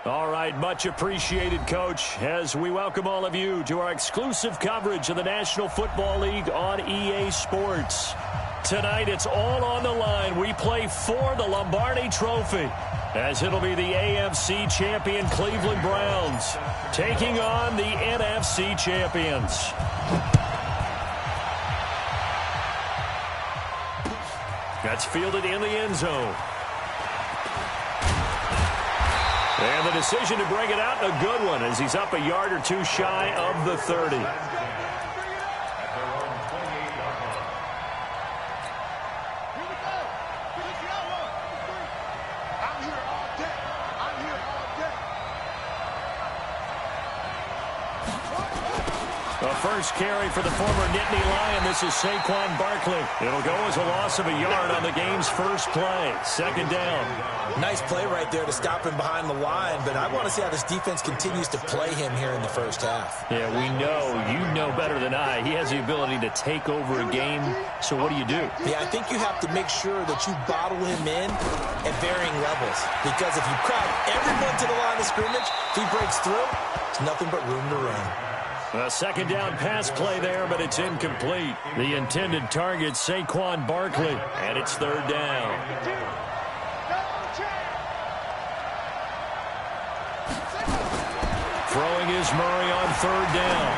All right, much appreciated, Coach, as we welcome all of you to our exclusive coverage of the National Football League on EA Sports. Tonight, it's all on the line. We play for the Lombardi Trophy, as it'll be the AFC champion Cleveland Browns taking on the NFC champions. That's fielded in the end zone. And the decision to bring it out, a good one, as he's up a yard or two shy of the 30. A first carry for the former Nittany Lion. This is Saquon Barkley. It'll go as a loss of a yard on the game's first play. Second down. Nice play right there to stop him behind the line, but I want to see how this defense continues to play him here in the first half. Yeah, we know. You know better than I. He has the ability to take over a game, so what do? Yeah, I think you have to make sure that you bottle him in at varying levels, because if you crowd everyone to the line of scrimmage, if he breaks through, it's nothing but room to run. A second down pass play there, but it's incomplete. The intended target, Saquon Barkley, and it's third down. Throwing is Murray on third down.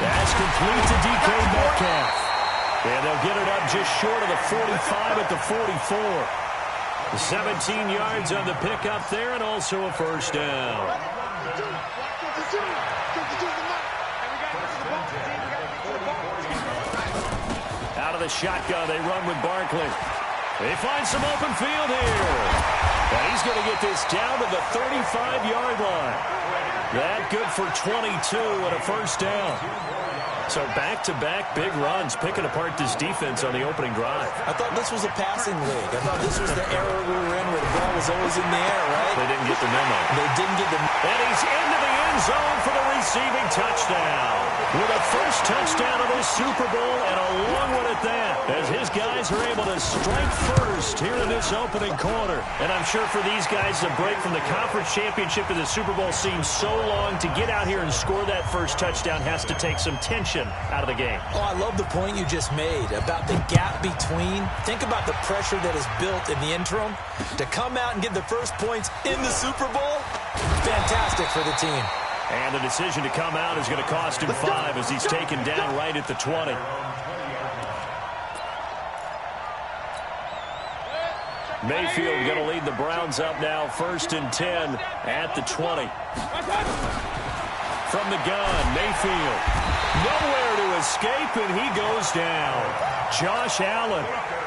That's complete to DK Metcalf. And they'll get it up just short of the 45 at the 44. 17 yards on the pickup there, and also a first down. Out of the shotgun, they run with Barkley. They find some open field here. And he's going to get this down to the 35-yard line. That good for 22 and a first down. So back-to-back big runs, picking apart this defense on the opening drive. I thought this was a passing league. I thought this was the era we were in where the ball was always in the air, right? They didn't get the memo. They didn't get the memo. And he's into the end zone for the receiving touchdown. With a first touchdown of the Super Bowl, and a long one at that, as his guys are able to strike first here in this opening quarter. And I'm sure for these guys, the break from the conference championship to the Super Bowl seems so long. To get out here and score that first touchdown has to take some tension out of the game. Oh, I love the point you just made about the gap between. Think about the pressure that is built in the interim. To come out and get the first points in the Super Bowl, fantastic for the team. And the decision to come out is going to cost him 5 as he's taken down right at the 20. Mayfield going to lead the Browns up now, 1st and 10 at the 20. From the gun, Mayfield. Nowhere to escape, and he goes down. Josh Allen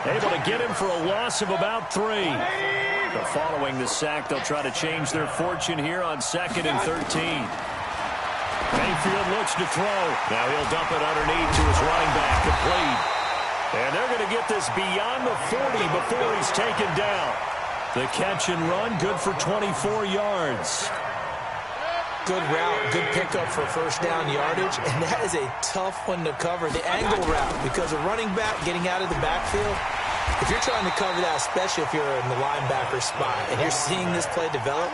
able to get him for a loss of about 3. But following the sack, they'll try to change their fortune here on 2nd and 13. Mayfield looks to throw. Now he'll dump it underneath to his running back, complete. And they're going to get this beyond the 40 before he's taken down. The catch and run, good for 24 yards. Good route, good pickup for first down yardage, and that is a tough one to cover, the angle route, because a running back getting out of the backfield, if you're trying to cover that, especially if you're in the linebacker spot, and you're seeing this play develop,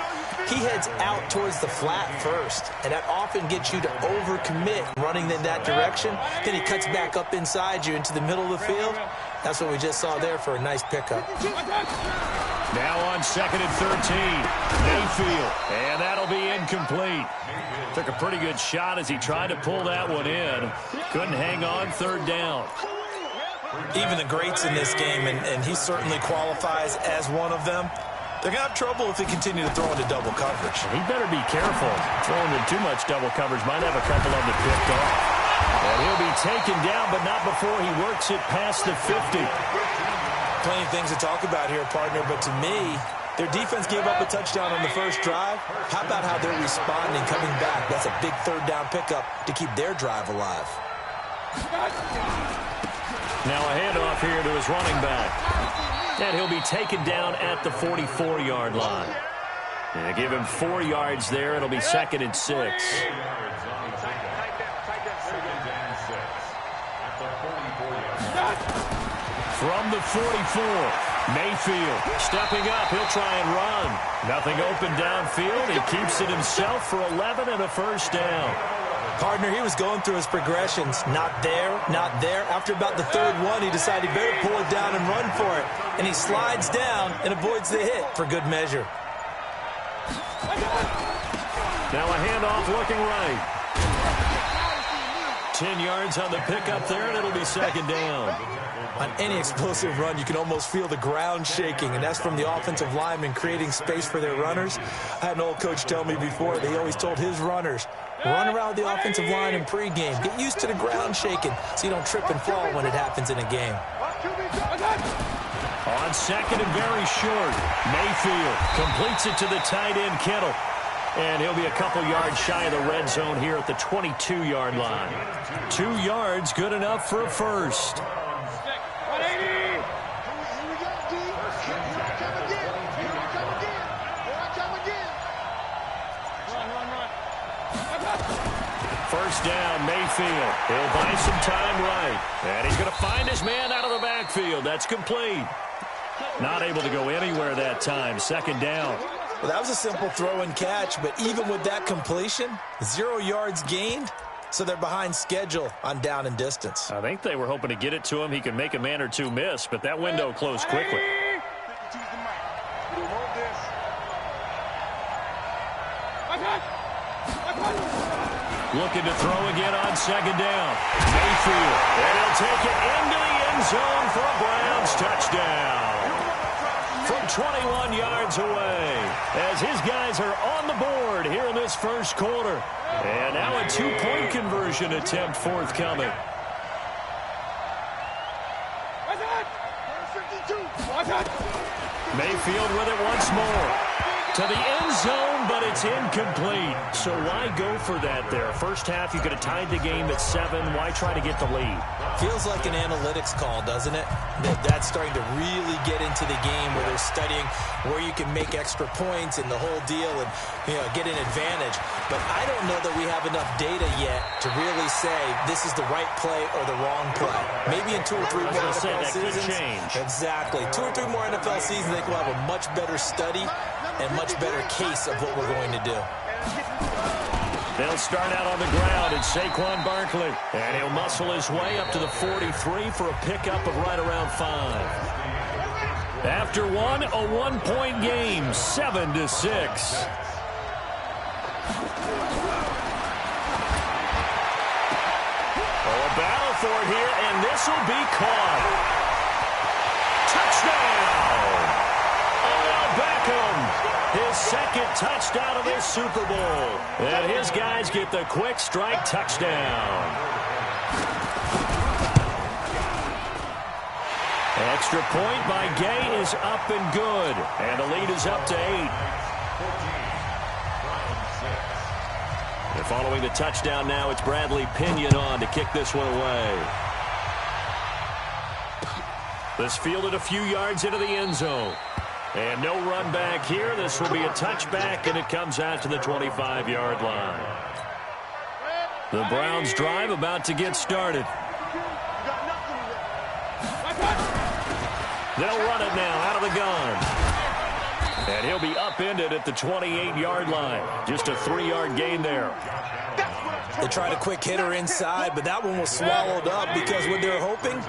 he heads out towards the flat first, and that often gets you to overcommit running in that direction. Then he cuts back up inside you into the middle of the field. That's what we just saw there for a nice pickup. Now on 2nd and 13, Mayfield, and that'll be incomplete. Took a pretty good shot as he tried to pull that one in. Couldn't hang on, 3rd down. Even the greats in this game, and he certainly qualifies as one of them, they're going to have trouble if they continue to throw into double coverage. He better be careful. Throwing in too much double coverage might have a couple of them picked off. And he'll be taken down, but not before he works it past the 50. Plenty of things to talk about here, partner, but to me, their defense gave up a touchdown on the first drive. How about how they're responding, coming back? That's a big 3rd down pickup to keep their drive alive. Now a handoff here to his running back. And he'll be taken down at the 44-yard line. And they give him 4 yards there. It'll be 2nd and 6. From the 44, Mayfield stepping up. He'll try and run. Nothing open downfield. He keeps it himself for 11 and a first down. Partner, he was going through his progressions. Not there, not there. After about the third one, he decided he better pull it down and run for it. And he slides down and avoids the hit for good measure. Now a handoff looking right. 10 yards on the pickup there, and it'll be second down. On any explosive run, you can almost feel the ground shaking, and that's from the offensive linemen creating space for their runners. I had an old coach tell me before, they always told his runners, run around the offensive line in pregame. Get used to the ground shaking so you don't trip and fall when it happens in a game. On second and very short, Mayfield completes it to the tight end, Kittle. And he'll be a couple yards shy of the red zone here at the 22-yard line. 2 yards, good enough for a first. First down, Mayfield. He'll buy some time right. And he's going to find his man out of the backfield. That's complete. Not able to go anywhere that time. Second down. Well, that was a simple throw and catch, but even with that completion, 0 yards gained, so they're behind schedule on down and distance. I think they were hoping to get it to him. He could make a man or two miss, but that window closed quickly. Looking to throw again on second down. Mayfield, and he'll take it into the end zone for a Browns touchdown. From 21 yards away, as his guys are on the board here in this first quarter. And now a 2-point conversion attempt forthcoming. Mayfield with it once more. To the end zone, but it's incomplete. So why go for that there? First half, you could have tied the game at 7. Why try to get the lead? Feels like an analytics call, doesn't it? That's starting to really get into the game where they're studying where you can make extra points and the whole deal and get an advantage. But I don't know that we have enough data yet to really say this is the right play or the wrong play. Maybe in 2 or 3 more NFL seasons. Could change. Exactly. 2 or 3 more NFL seasons, I think we'll have a much better study and much better case of what we're going to do. They'll start out on the ground, and Saquon Barkley. And he'll muscle his way up to the 43 for a pickup of right around 5. After one, a 1-point game, 7-6. Oh, a battle for it here, and this will be caught. Touchdown! Odell Beckham. His second touchdown of this Super Bowl. And his guys get the quick strike touchdown. Extra point by Gay is up and good. And the lead is up to 8. And following the touchdown now, it's Bradley Pinion on to kick this one away. This fielded a few yards into the end zone. And no run back here. This will be a touchback, and it comes out to the 25-yard line. The Browns drive about to get started. They'll run it now out of the gun. And he'll be upended at the 28-yard line. Just a 3-yard gain there. They tried a quick hitter inside, but that one was swallowed up because what they're hoping,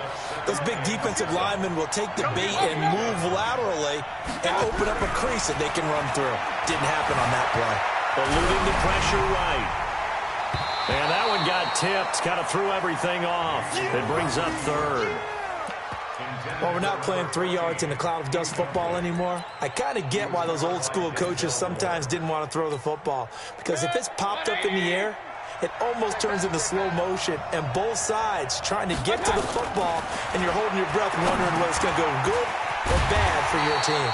those big defensive linemen will take the bait and move laterally and open up a crease that they can run through. Didn't happen on that play. Eluding the pressure right. And that one got tipped, kind of threw everything off. It brings up third. Well, we're not playing 3 yards in a cloud of dust football anymore. I kind of get why those old school coaches sometimes didn't want to throw the football. Because if it's popped up in the air, it almost turns into slow motion, and both sides trying to get to the football, and you're holding your breath wondering whether it's going to go good or bad for your team.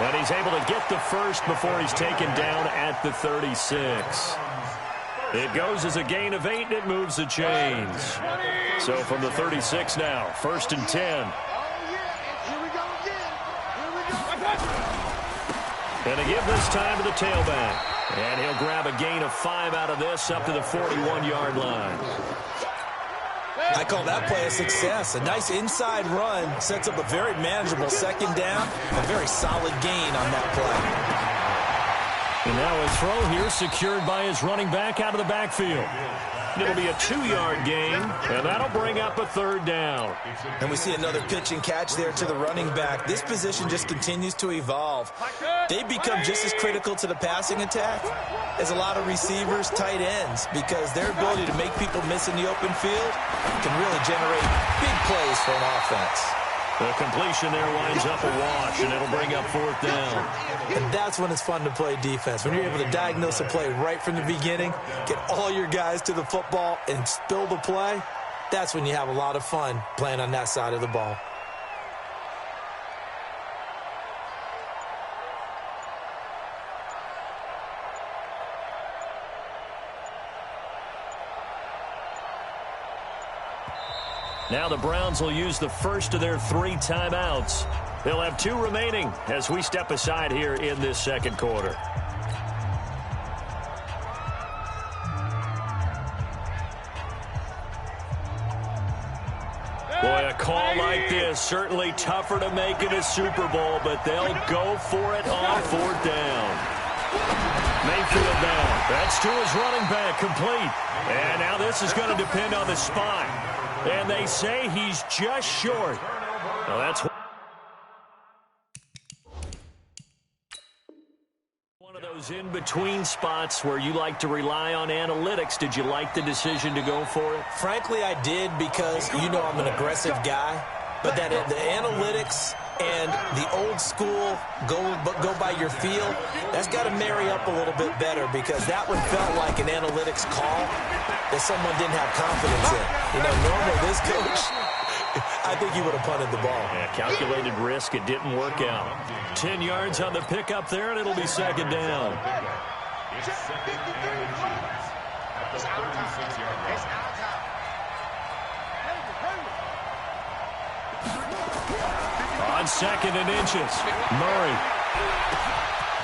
And he's able to get the first before he's taken down at the 36. It goes as a gain of 8, and it moves the chains. So from the 36 now, 1st and 10. And to give this time to the tailback. And he'll grab a gain of 5 out of this up to the 41-yard line. I call that play a success. A nice inside run sets up a very manageable second down, a very solid gain on that play. And now a throw here secured by his running back out of the backfield. It'll be a 2-yard gain, and that'll bring up a third down. And we see another pitch and catch there to the running back. This position just continues to evolve. They've become just as critical to the passing attack as a lot of receivers, tight ends, because their ability to make people miss in the open field can really generate big plays for an offense. The completion there winds up a wash, and it'll bring up fourth down. And that's when it's fun to play defense. When you're able to diagnose a play right from the beginning, get all your guys to the football, and spill the play, that's when you have a lot of fun playing on that side of the ball. Now the Browns will use the first of their 3 timeouts. They'll have 2 remaining as we step aside here in this second quarter. Boy, a call like this, certainly tougher to make in a Super Bowl, but they'll go for it on fourth down. Mayfield down. That's to his running back, complete. And now this is going to depend on the spot. And they say he's just short. Now that's one of those in-between spots where you like to rely on analytics. Did you like the decision to go for it? Frankly, I did, because you know I'm an aggressive guy. But that the analytics and the old school go by your feel, that's got to marry up a little bit better, because that one felt like an analytics call that someone didn't have confidence in. You know, normally this coach, I think he would have punted the ball. Yeah, calculated risk. It didn't work out. 10 yards on the pickup there, and it'll be second down. On second and inches, Murray.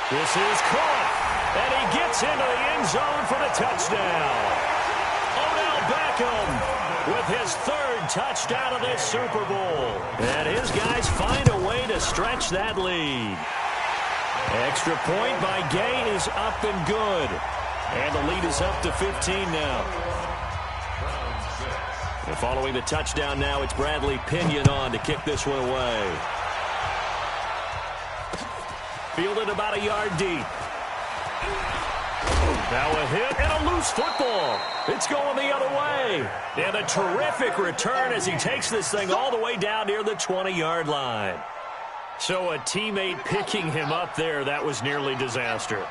This is caught, and he gets into the end zone for the touchdown. Odell Beckham with his 3rd touchdown of this Super Bowl. And his guys find a way to stretch that lead. Extra point by Gay is up and good. And the lead is up to 15 now. And following the touchdown now, it's Bradley Pinion on to kick this one away. Fielded about a yard deep. Now a hit and a loose football. It's going the other way. And a terrific return as he takes this thing all the way down near the 20-yard line. So a teammate picking him up there, that was nearly disaster.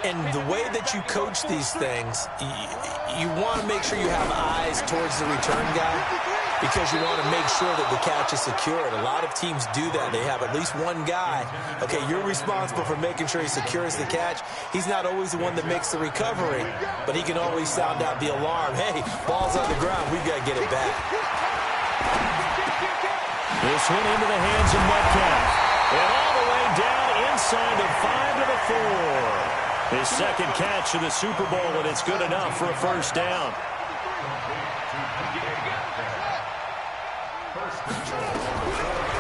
And the way that you coach these things, you want to make sure you have eyes towards the return guy, because you want to make sure that the catch is secured. A lot of teams do that. They have at least one guy. Okay, you're responsible for making sure he secures the catch. He's not always the one that makes the recovery, but he can always sound out the alarm. Hey, ball's on the ground. We've got to get it back. This one into the hands of Metcalf. And all the way down inside the 5 to the 4. His second catch of the Super Bowl, and it's good enough for a first down.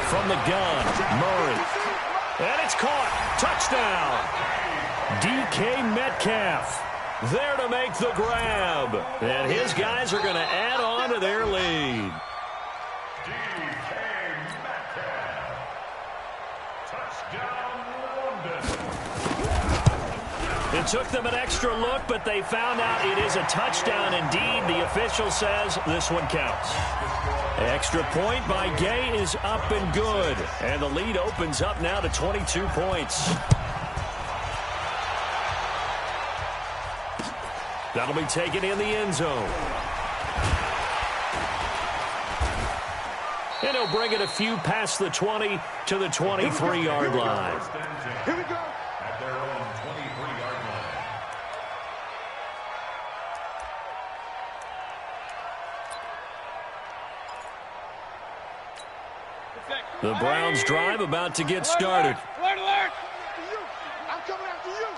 From the gun, Murray. And it's caught. Touchdown. DK Metcalf there to make the grab. And his guys are going to add on to their lead. It took them an extra look, but they found out it is a touchdown indeed. The official says this one counts. Extra point by Gay is up and good. And the lead opens up now to 22 points. That'll be taken in the end zone. And he'll bring it a few past the 20 to the 23-yard line. Here we go. At their own 23-yard line. The Browns drive about to get started. Alert, alert. I'm coming after you.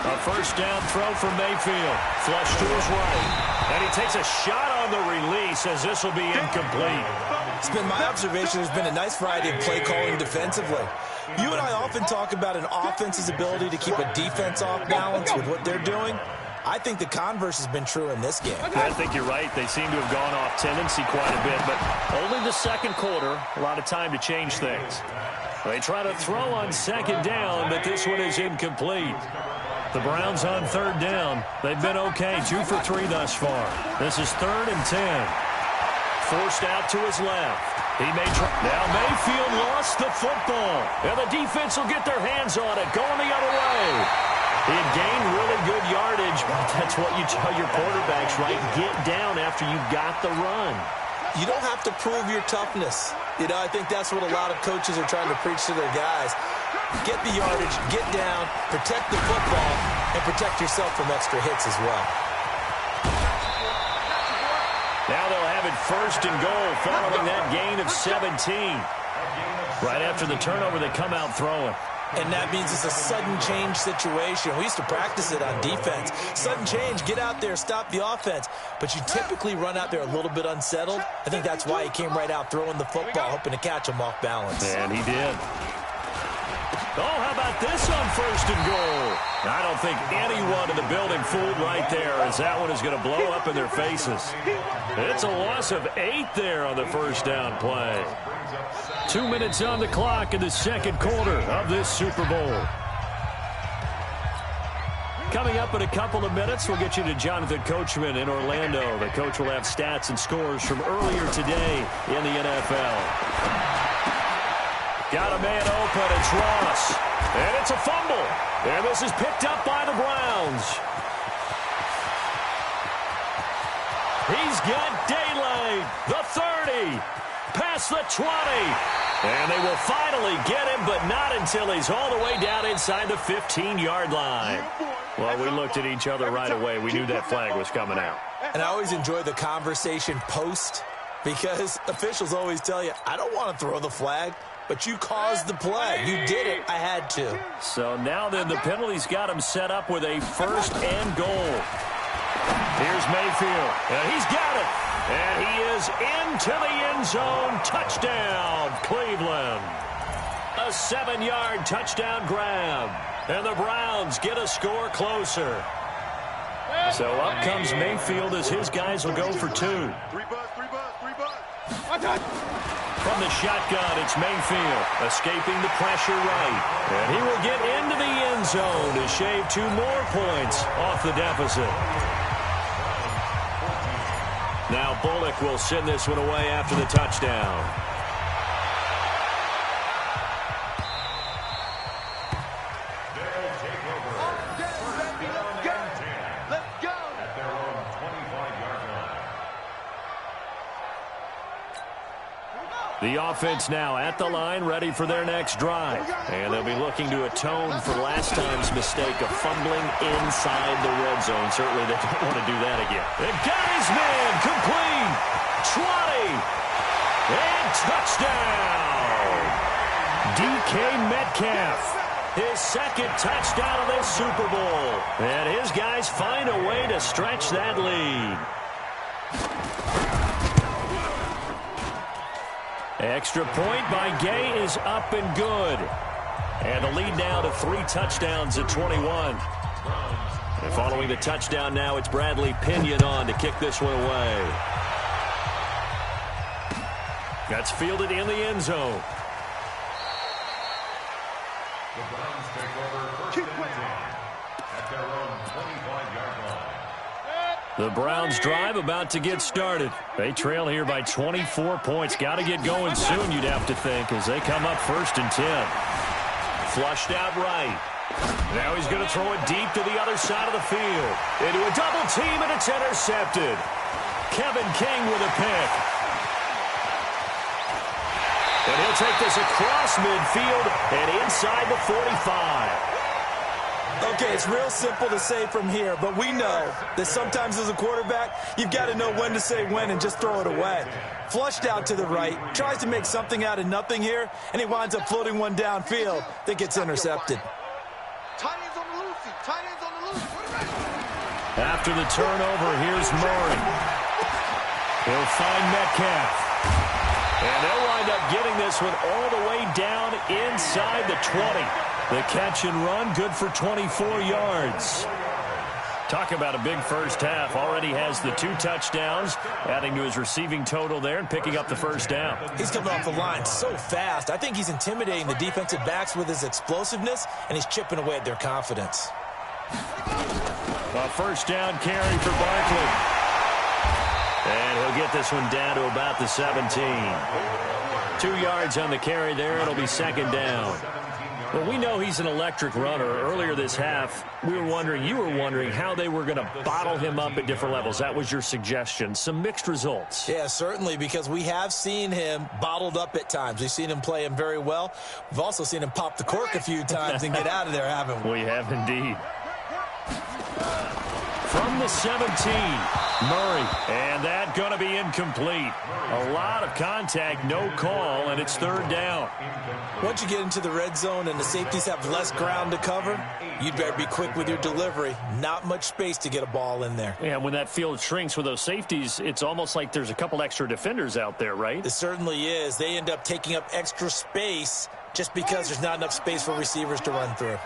A first down throw for Mayfield. Flush to his right. And he takes a shot on the release, as this will be incomplete. It's been my observation there's been a nice variety of play calling defensively. You and I often talk about an offense's ability to keep a defense off balance with what they're doing. I think the converse has been true in this game. I think you're right. They seem to have gone off tendency quite a bit, but only the second quarter, a lot of time to change things. They try to throw on second down, but this one is incomplete. The Browns on third down. They've been okay, 2 for 3 thus far. This is 3rd and 10. Forced out to his left. He may try. Now Mayfield lost the football. And the defense will get their hands on it, going the other way. He had gained really good yardage, but that's what you tell your quarterbacks, right? Get down after you got the run. You don't have to prove your toughness. You know, I think that's what a lot of coaches are trying to preach to their guys. Get the yardage, get down, protect the football, and protect yourself from extra hits as well. Now they'll have it 1st and goal following that gain of 17. Right after the turnover, they come out throwing. And that means it's a sudden change situation. We used to practice it on defense. Sudden change, get out there, stop the offense. But you typically run out there a little bit unsettled. I think that's why he came right out throwing the football, hoping to catch him off balance. And he did. Oh, how about this on 1st and goal? I don't think anyone in the building fooled right there, as that one is going to blow up in their faces. It's a loss of 8 there on the first down play. 2 minutes on the clock in the second quarter of this Super Bowl. Coming up in a couple of minutes, we'll get you to Jonathan Coachman in Orlando. The coach will have stats and scores from earlier today in the NFL. Got a man open, it's Ross. And it's a fumble. And this is picked up by the Browns. He's got daylight. The 30. Past the 20. And they will finally get him, but not until he's all the way down inside the 15-yard line. Well, we looked at each other right away. We knew that flag was coming out. And I always enjoy the conversation post, because officials always tell you, I don't want to throw the flag, but you caused the play. You did it. I had to. So now then the penalty's got him set up with a 1st and goal. Here's Mayfield. And he's got it. And he is into the end zone. Touchdown, Cleveland. A 7-yard touchdown grab. And the Browns get a score closer. So up comes Mayfield as his guys will go for 2. 3 buzz. From the shotgun, it's Mayfield escaping the pressure right. And he will get into the end zone to shave 2 more points off the deficit. Now Bullock will send this one away after the touchdown. The offense now at the line, ready for their next drive. And they'll be looking to atone for last time's mistake of fumbling inside the red zone. Certainly they don't want to do that again. They got his man complete. 20. And touchdown. DK Metcalf. His 2nd touchdown of this Super Bowl. And his guys find a way to stretch that lead. Extra point by Gay is up and good. And the lead now to 3 touchdowns at 21. And following the touchdown now, it's Bradley Pinion on to kick this one away. That's fielded in the end zone. The Browns take over 1st and 10 at their own 25-yard line. The Browns drive about to get started. They trail here by 24 points. Got to get going soon, you'd have to think, as they come up 1st and 10. Flushed out right. Now he's going to throw it deep to the other side of the field. Into a double team, and it's intercepted. Kevin King with a pick. And he'll take this across midfield and inside the 45. Okay, it's real simple to say from here, but we know that sometimes as a quarterback, you've got to know when to say when and just throw it away. Flushed out to the right, tries to make something out of nothing here, and he winds up floating one downfield that gets intercepted. Tight ends on the loose. Tight ends on the loose. After the turnover, here's Murray. He'll find Metcalf. And they'll wind up getting this one all the way down inside the 20. The catch and run, good for 24 yards. Talk about a big first half. Already has the 2 touchdowns, adding to his receiving total there and picking up the first down. He's coming off the line so fast. I think he's intimidating the defensive backs with his explosiveness, and he's chipping away at their confidence. A first down carry for Barkley. And he'll get this one down to about the 17. 2 yards on the carry there. It'll be second down. Well, we know he's an electric runner. Earlier this half, you were wondering how they were going to bottle him up at different levels. That was your suggestion. Some mixed results. Yeah, certainly, because we have seen him bottled up at times. We've seen him play him very well. We've also seen him pop the cork a few times and get out of there, haven't we? We have indeed. From the 17, Murray, and that going to be incomplete. A lot of contact, no call, and it's third down. Once you get into the red zone and the safeties have less ground to cover, you'd better be quick with your delivery. Not much space to get a ball in there. Yeah, when that field shrinks with those safeties, it's almost like there's a couple extra defenders out there, right? It certainly is. They end up taking up extra space just because there's not enough space for receivers to run through.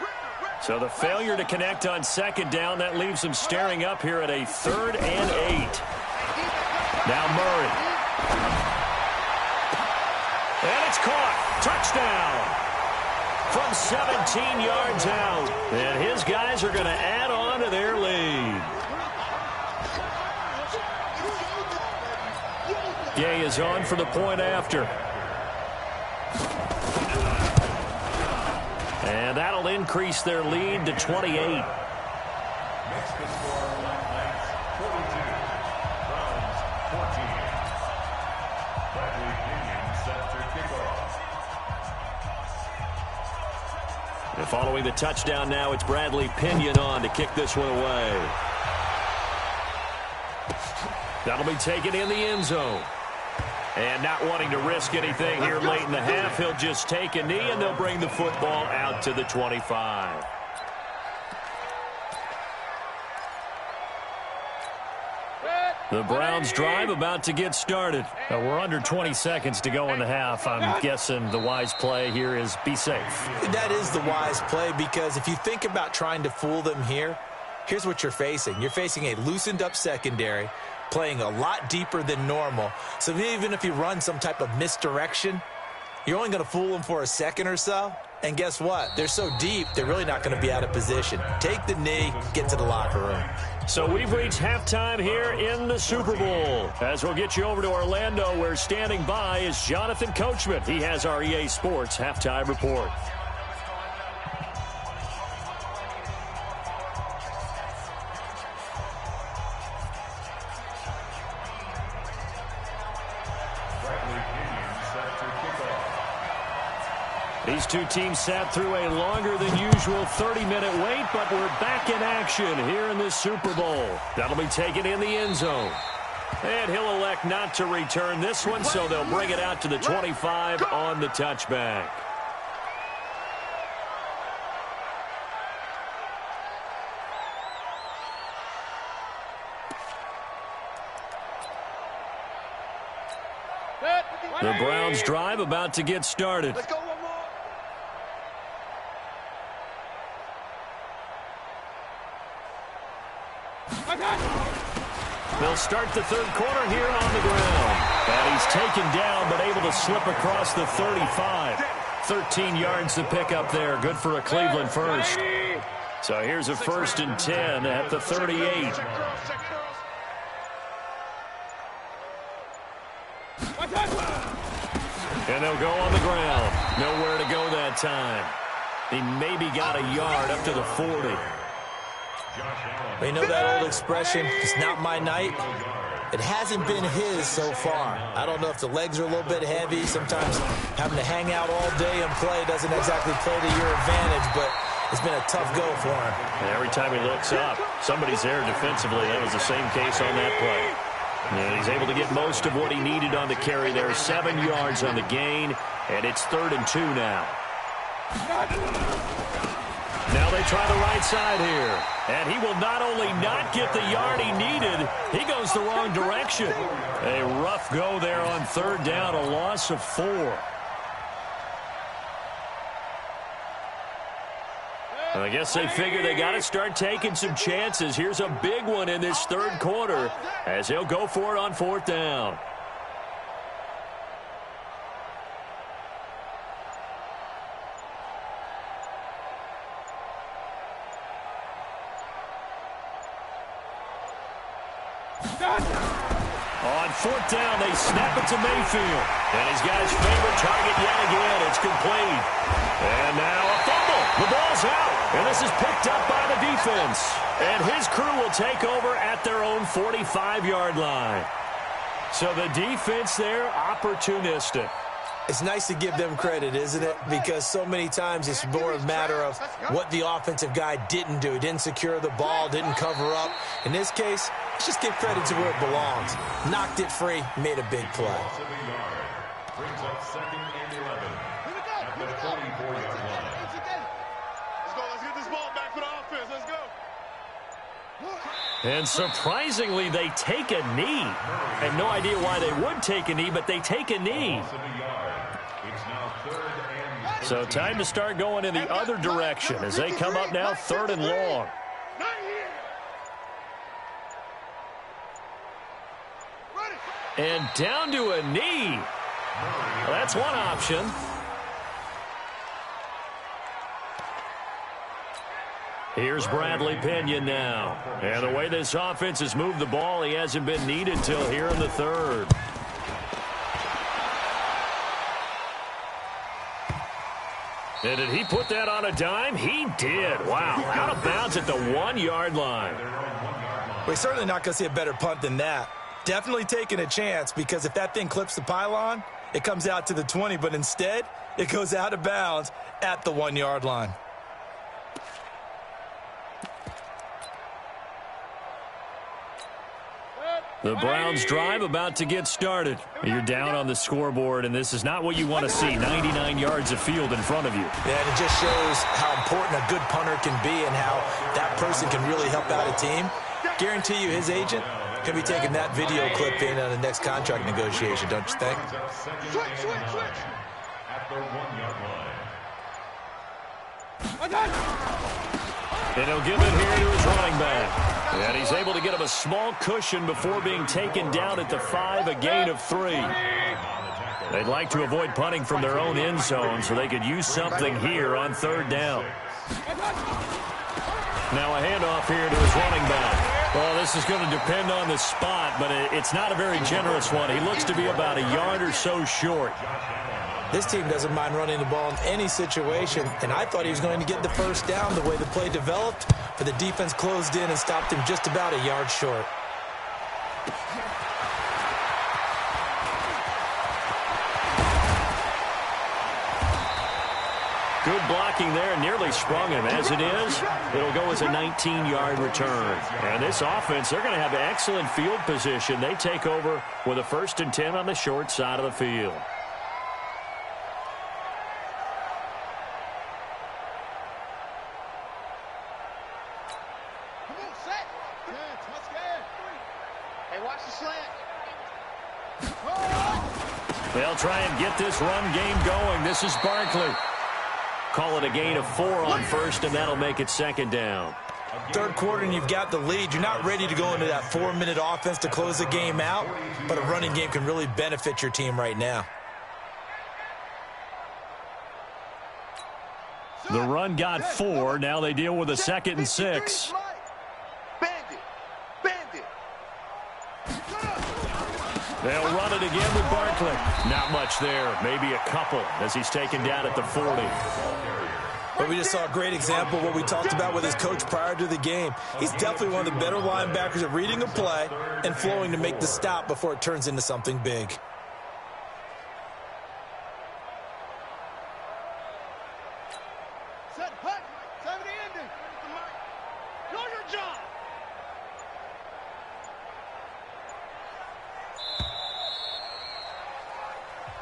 So the failure to connect on second down, that leaves them staring up here at a 3rd and 8. Now Murray. And it's caught. Touchdown. From 17 yards out. And his guys are going to add on to their lead. Gay is on for the point after. And that'll increase their lead to 28. Next to score, Knights 42, Browns 14. Bradley Pinion set to kickoff. And following the touchdown now, it's Bradley Pinion on to kick this one away. That'll be taken in the end zone. And not wanting to risk anything here late in the half, he'll just take a knee, and they'll bring the football out to the 25. The Browns drive about to get started. We're under 20 seconds to go in the half. I'm guessing the wise play here is be safe. That is the wise play, because if you think about trying to fool them here, here's what you're facing. You're facing a loosened up secondary, playing a lot deeper than normal. So even if you run some type of misdirection, you're only going to fool them for a second or so. And guess what? They're so deep, they're really not going to be out of position. Take the knee, get to the locker room. So we've reached halftime here in the Super Bowl. As we'll get you over to Orlando, where standing by is Jonathan Coachman. He has our EA Sports halftime report. These two teams sat through a longer than usual 30-minute wait, but we're back in action here in this Super Bowl. That'll be taken in the end zone. And he'll elect not to return this one, so they'll bring it out to the 25 on the touchback. The Browns drive about to get started. Let's go one more. They'll start the third quarter here on the ground. And he's taken down, but able to slip across the 35. 13 yards to pick up there. Good for a Cleveland first. So here's a 1st and 10 at the 38. And they'll go on the ground. Nowhere to go that time. He maybe got a yard up to the 40. You know that old expression, it's not my night? It hasn't been his so far. I don't know if the legs are a little bit heavy. Sometimes having to hang out all day and play doesn't exactly play to your advantage, but it's been a tough go for him. And every time he looks up, somebody's there defensively. That was the same case on that play. And he's able to get most of what he needed on the carry there. 7 yards on the gain, and it's 3rd and 2 now. Now they try the right side here. And he will not only not get the yard he needed, he goes the wrong direction. A rough go there on third down, a loss of 4. I guess they figure they got to start taking some chances. Here's a big one in this third quarter as he'll go for it on fourth down. On fourth down, they snap it to Mayfield. And he's got his favorite target yet again. It's complete. And now a fumble. The ball's out. And this is picked up by the defense. And his crew will take over at their own 45-yard line. So the defense there, opportunistic. It's nice to give them credit, isn't it? Because so many times it's more a matter of what the offensive guy didn't do. He didn't secure the ball, didn't cover up. In this case, let's just give credit to where it belongs. Knocked it free, made a big play. Brings up 2nd and 11 at the 44-yard line. Let's get this ball back for the offense. Let's go. And surprisingly, they take a knee. I have no idea why they would take a knee, but they take a knee. So time to start going in the other direction as they come up now 3rd and long. And down to a knee. Well, that's one option. Here's Bradley Pinion now. And the way this offense has moved the ball, he hasn't been needed till here in the 3rd. And did he put that on a dime? He did. Wow. Out of bounds at the 1-yard line. We're certainly not going to see a better punt than that. Definitely taking a chance, because if that thing clips the pylon, it comes out to the 20, but instead it goes out of bounds at the 1-yard line. The Browns drive about to get started. You're down on the scoreboard, and this is not what you want to see. 99 yards of field in front of you. Yeah, and it just shows how important a good punter can be and how that person can really help out a team. Guarantee you his agent can be taking that video clip in on the next contract negotiation, don't you think? Switch. At the 1-yard line. And he'll give it here to his running back. And he's able to get him a small cushion before being taken down at the 5, a gain of 3. They'd like to avoid punting from their own end zone so they could use something here on 3rd down. Now a handoff here to his running back. Well, this is going to depend on the spot, but it's not a very generous one. He looks to be about a yard or so short. This team doesn't mind running the ball in any situation, and I thought he was going to get the first down the way the play developed, but the defense closed in and stopped him just about a yard short. Good blocking there, nearly sprung him. As it is, it'll go as a 19-yard return. And this offense, they're going to have excellent field position. They take over with a 1st and 10 on the short side of the field. They'll try and get this run game going. This is Barkley. Call it a gain of 4 on 1st, and that'll make it 2nd down. 3rd quarter, and you've got the lead. You're not ready to go into that 4-minute offense to close the game out, but a running game can really benefit your team right now. The run got 4. Now they deal with a 2nd and 6. They'll run it again with Barkley. Not much there. Maybe a couple as he's taken down at the 40. But we just saw a great example of what we talked about with his coach prior to the game. He's definitely one of the better linebackers at reading a play and flowing to make the stop before it turns into something big.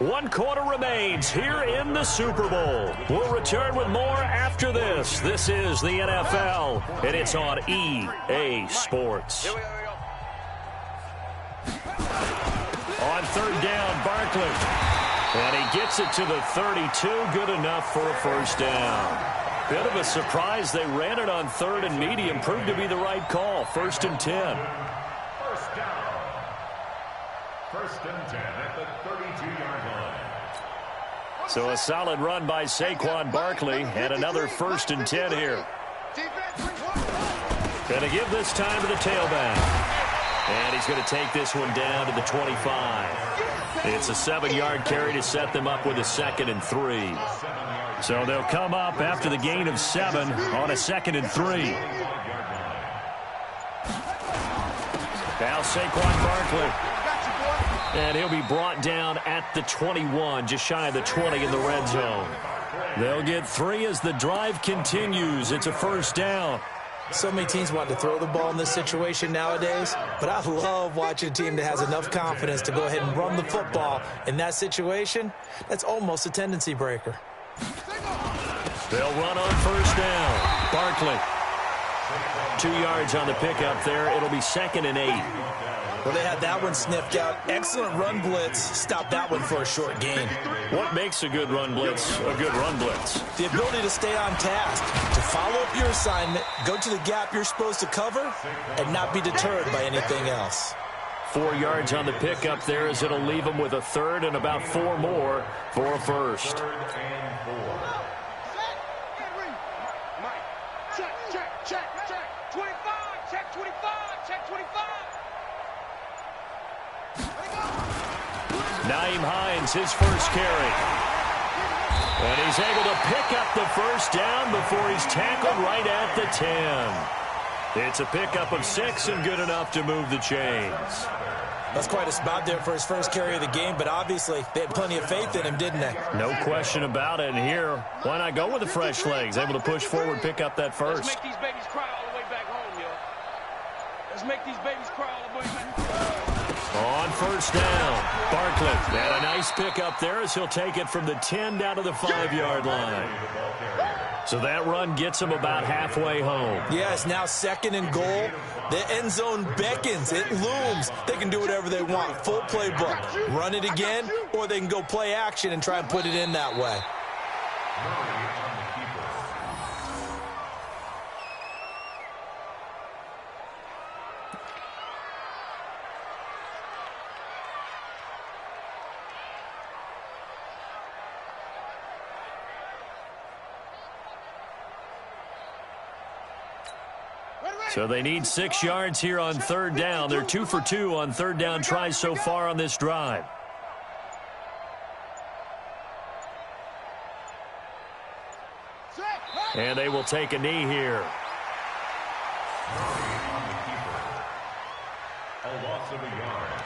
1 quarter remains here in the Super Bowl. We'll return with more after this. This is the NFL, and it's on EA Sports. On 3rd down, Barkley. And he gets it to the 32. Good enough for a first down. Bit of a surprise. They ran it on 3rd and medium. Proved to be the right call. 1st and 10. First down. 1st and 10 at the 32-yard line. So a solid run by Saquon Barkley and another 1st and 10 here. Going to give this time to the tailback. And he's going to take this one down to the 25. It's a 7-yard carry to set them up with a 2nd and 3. So they'll come up after the gain of 7 on a 2nd and 3. Now Saquon Barkley. And he'll be brought down at the 21, just shy of the 20 in the red zone. They'll get 3 as the drive continues. It's a first down. So many teams want to throw the ball in this situation nowadays, but I love watching a team that has enough confidence to go ahead and run the football. In that situation, that's almost a tendency breaker. They'll run on first down. Barkley. 2 yards on the pickup there. It'll be 2nd and 8. Well, they had that one sniffed out. Excellent run blitz. Stop that one for a short gain. What makes a good run blitz a good run blitz? The ability to stay on task, to follow up your assignment, go to the gap you're supposed to cover, and not be deterred by anything else. 4 yards on the pickup there as it'll leave them with a 3rd and about 4 more for a first. Check 25, check 25. Nyheim Hines, his first carry. And he's able to pick up the first down before he's tackled right at the 10. It's a pickup of 6 and good enough to move the chains. That's quite a spot there for his first carry of the game, but obviously they had plenty of faith in him, didn't they? No question about it. And here, why not go with the fresh legs? Able to push forward, pick up that first. Let's make these babies cry all the way back home, yo. Let's make these babies cry all the way back home. On first down, Barkley. And a nice pickup there as he'll take it from the 10 down to the 5-yard line. So that run gets him about halfway home. Yes, now 2nd and goal. The end zone beckons. It looms. They can do whatever they want. Full playbook. Run it again, or they can go play action and try and put it in that way. So they need 6 yards here on 3rd down. They're 2 for 2 on 3rd down tries so far on this drive. And they will take a knee here. A loss of a yard.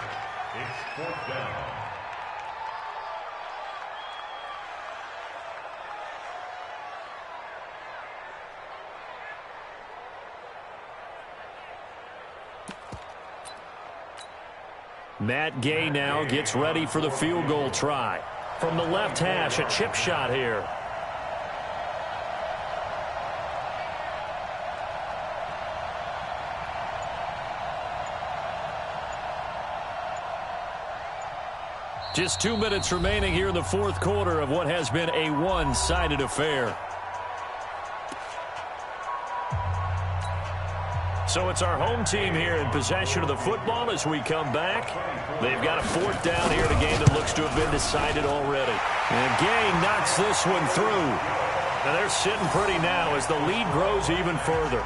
It's 4th down. Matt Gay now gets ready for the field goal try. From the left hash, a chip shot here. Just 2 minutes remaining here in the 4th quarter of what has been a one-sided affair. So it's our home team here in possession of the football as we come back. They've got a 4th down here in a game that looks to have been decided already. And Gay knocks this one through. And they're sitting pretty now as the lead grows even further.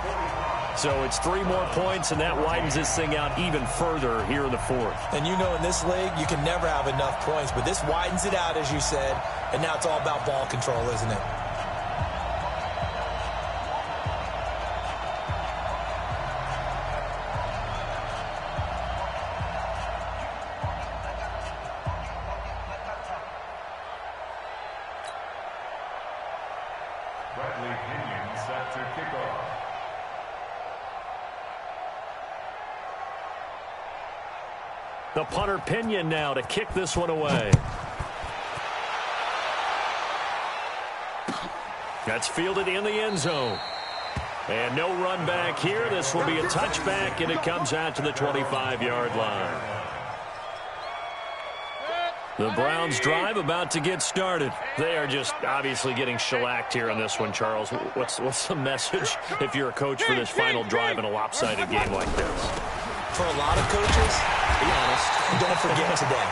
So it's 3 more points, and that widens this thing out even further here in the 4th. And you know in this league, you can never have enough points, but this widens it out, as you said, and now it's all about ball control, isn't it? Bradley Pinion set to kick off. The punter Pinion now to kick this one away. That's fielded in the end zone. And no run back here. This will be a touchback, and it comes out to the 25-yard line. The Browns drive about to get started. They are just obviously getting shellacked here on this one, Charles. What's the message if you're a coach for this final drive in a lopsided game like this? For a lot of coaches, be honest, don't forget today.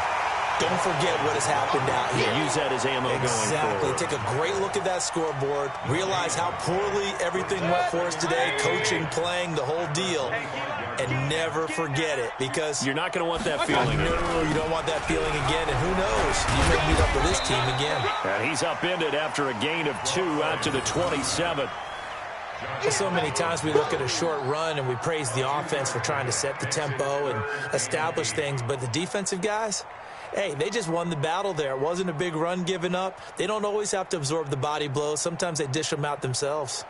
Don't forget what has happened out here. Yeah, use that as ammo going forward. Take a great look at that scoreboard. Realize how poorly everything went for us today. Coaching, playing, the whole deal. And never forget it, because you're not going to want that feeling. No, you don't want that feeling again. And who knows? You may meet up with this team again. And he's upended after a gain of 2 out to the 27. So many times we look at a short run and we praise the offense for trying to set the tempo and establish things. But the defensive guys, hey, they just won the battle there. It wasn't a big run given up. They don't always have to absorb the body blows. Sometimes they dish them out themselves.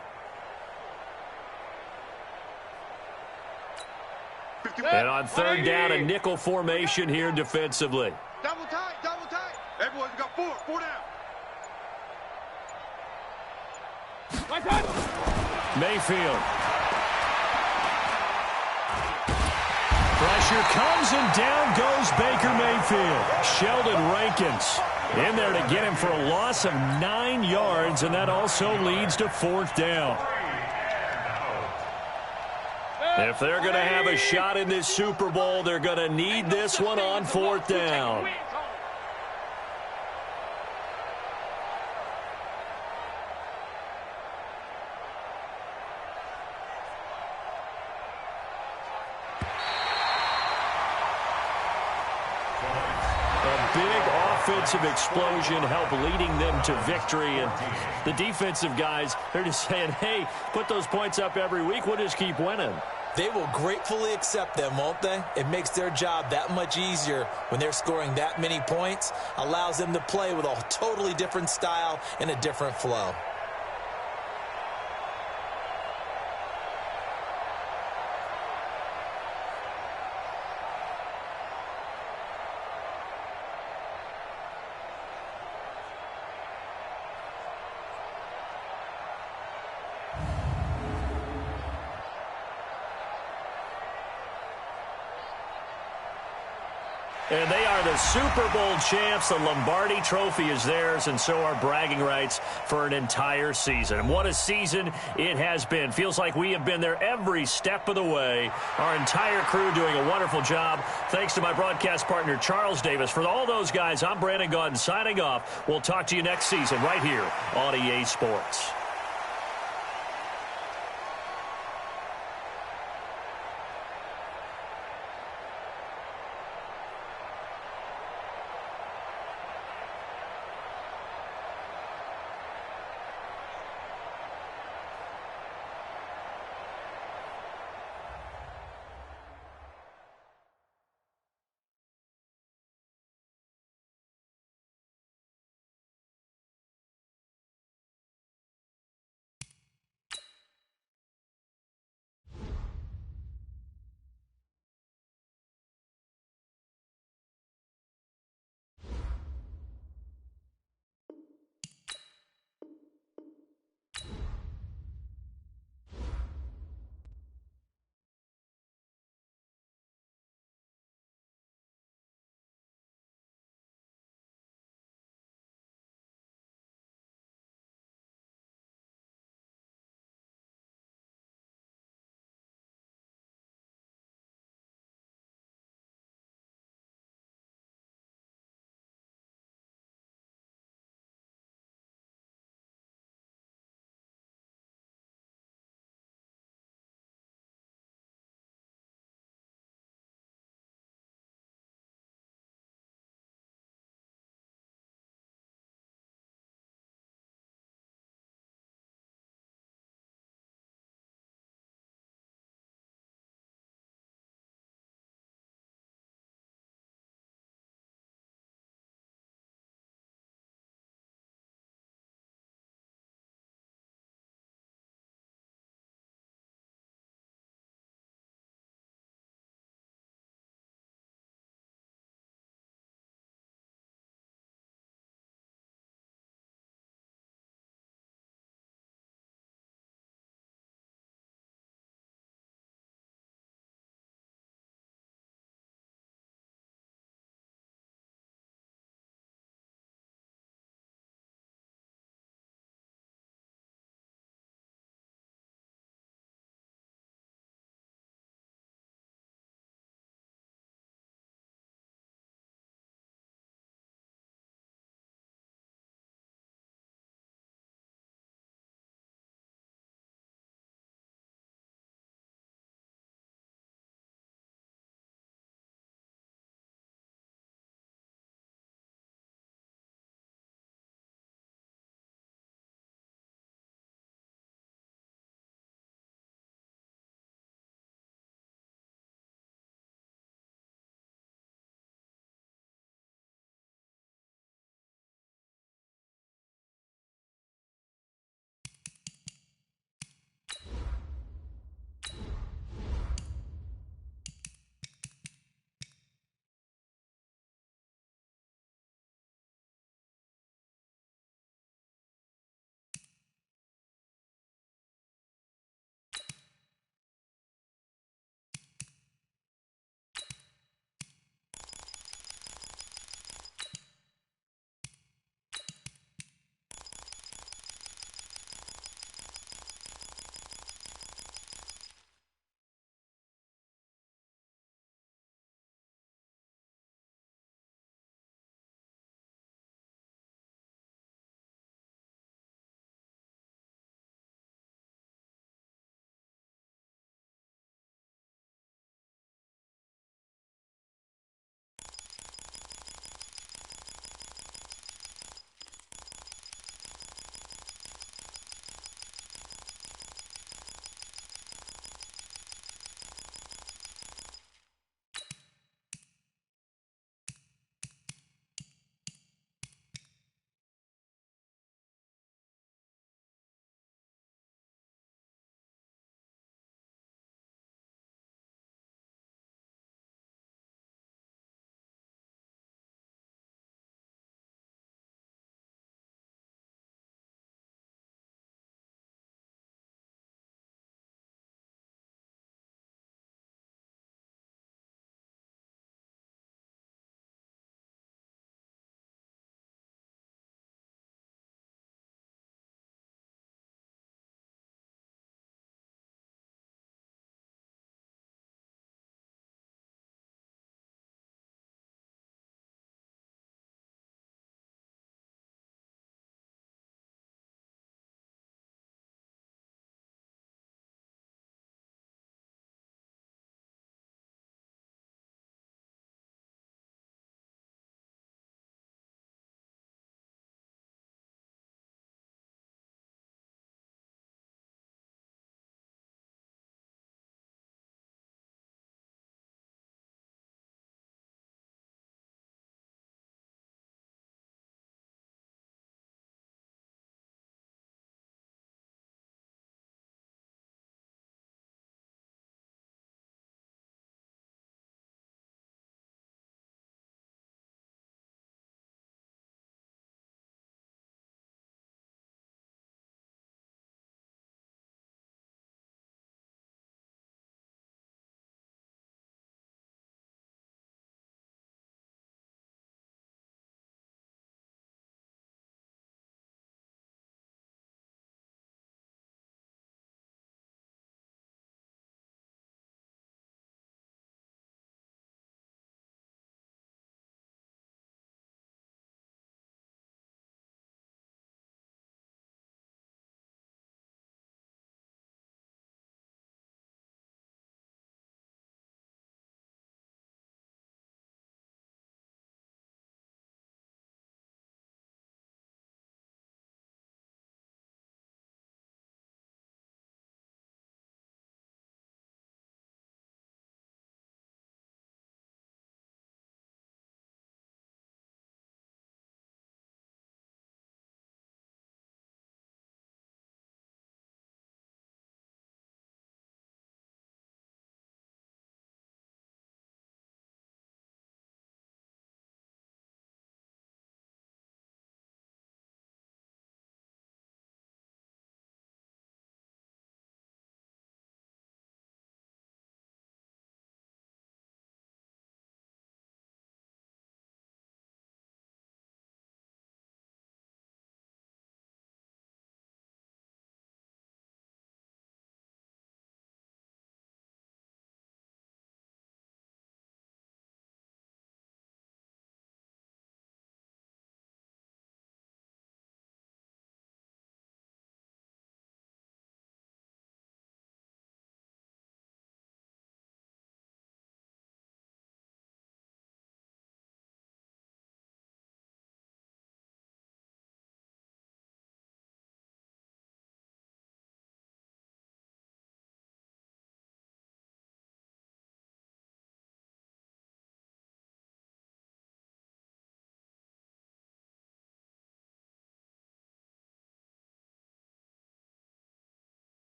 And on third down, a nickel formation here defensively. Double tight, double tight. Everyone's got 4 down. Mayfield. Pressure comes, and down goes Baker Mayfield. Sheldon Rankins in there to get him for a loss of 9 yards, and that also leads to 4th down. If they're going to have a shot in this Super Bowl, they're going to need this one on 4th down. A big offensive explosion helped leading them to victory, and the defensive guys, they're just saying, hey, put those points up every week, we'll just keep winning. They will gratefully accept them, won't they? It makes their job that much easier when they're scoring that many points. Allows them to play with a totally different style and a different flow. And they are the Super Bowl champs. The Lombardi Trophy is theirs, and so are bragging rights for an entire season. And what a season it has been. Feels like we have been there every step of the way. Our entire crew doing a wonderful job. Thanks to my broadcast partner, Charles Davis. For all those guys, I'm Brandon Gaudin signing off. We'll talk to you next season right here on EA Sports.